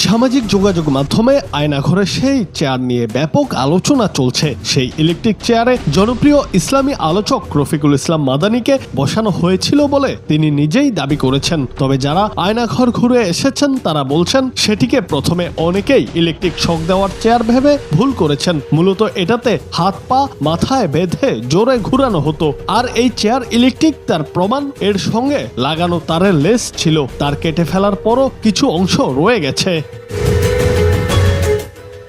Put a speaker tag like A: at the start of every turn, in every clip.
A: সামাজিক যোগাযোগ মাধ্যমে আয়নাঘরে সেই চেয়ার নিয়ে ব্যাপক আলোচনা চলছে। সেই ইলেকট্রিক চেয়ারে জনপ্রিয় ইসলামী আলোচক রফিকুল ইসলাম মাদানীকে বসানো হয়েছিল বলে তিনি নিজেই দাবি করেছেন। তবে যারা আয়নাঘর ঘুরে এসেছেন তারা বলছেন সেটিকে প্রথমে অনেকেই ইলেকট্রিক শক দেওয়ার চেয়ার ভেবে ভুল করেছেন। মূলত এটাতে হাত পা মাথায় বেঁধে জোরে ঘুরানো হতো। আর এই চেয়ার ইলেকট্রিক তার প্রমাণ, এর সঙ্গে লাগানো তারের লেস ছিল, তার কেটে ফেলার পরও কিছু অংশ রয়ে গেছে।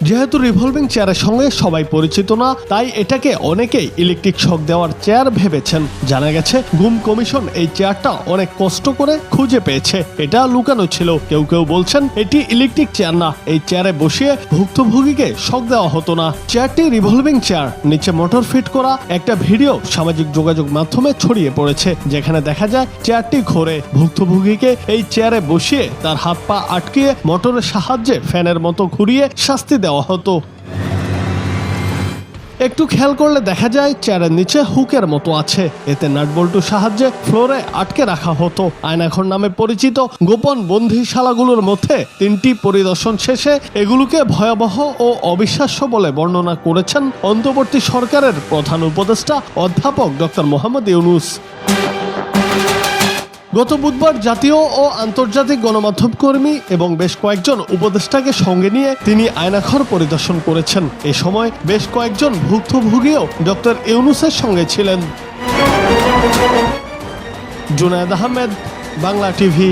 A: যেহেতু রিভলভিং চেয়ারের সঙ্গে সবাই পরিচিত না, তাই এটাকে অনেকেই ইলেকট্রিক শক দেওয়ার চেয়ার ভেবেছেন। জানা গেছে গুম কমিশন এই চেয়ারটা অনেক কষ্ট করে খুঁজে পেয়েছে। এটা লুকানো ছিল। কেউ কেউ বলছেন এটি ইলেকট্রিক চেয়ার না, এই চেয়ারে বসিয়ে ভুক্তভোগীকে শক দেওয়া হতো না। চেয়ারটি রিভলভিং চেয়ার, নিচে মোটর ফিট করা একটা ভিডিও সামাজিক যোগাযোগ মাধ্যমে ছড়িয়ে পড়েছে, যেখানে দেখা যায় চেয়ারটি ঘোরে। ভুক্তভোগীকে এই চেয়ারে বসিয়ে তার হাত পা আটকিয়ে মোটরের সাহায্যে ফ্যানের মতো ঘুরিয়ে শাস্তি দেওয়া হতো। একটু খেয়াল করলে দেখা যায় চেয়ারের নিচে হুকের মতো আছে, এতে নাটবল্টুর সাহায্যে ফ্লোরে আটকে রাখা হতো। আয়নাঘর নামে পরিচিত গোপন বন্দিশালাগুলোর মধ্যে 3টি পরিদর্শন শেষে এগুলোকে ভয়াবহ ও অবিশ্বাস্য বলে বর্ণনা করেছেন অন্তর্বর্তী সরকারের প্রধান উপদেষ্টা অধ্যাপক ডক্টর মোহাম্মদ ইউনূস। গত বুধবার জাতীয় ও আন্তর্জাতিক গণমাধ্যম কর্মী এবং বেশ কয়েকজন উপদেষ্টাকে সঙ্গে নিয়ে তিনি আয়নাঘর পরিদর্শন করেছেন। এ সময় বেশ কয়েকজন ভুক্তভোগীও ডক্টর ইউনূসের সঙ্গে ছিলেন। জুনায়েদ আহমেদ, বাংলা টিভি।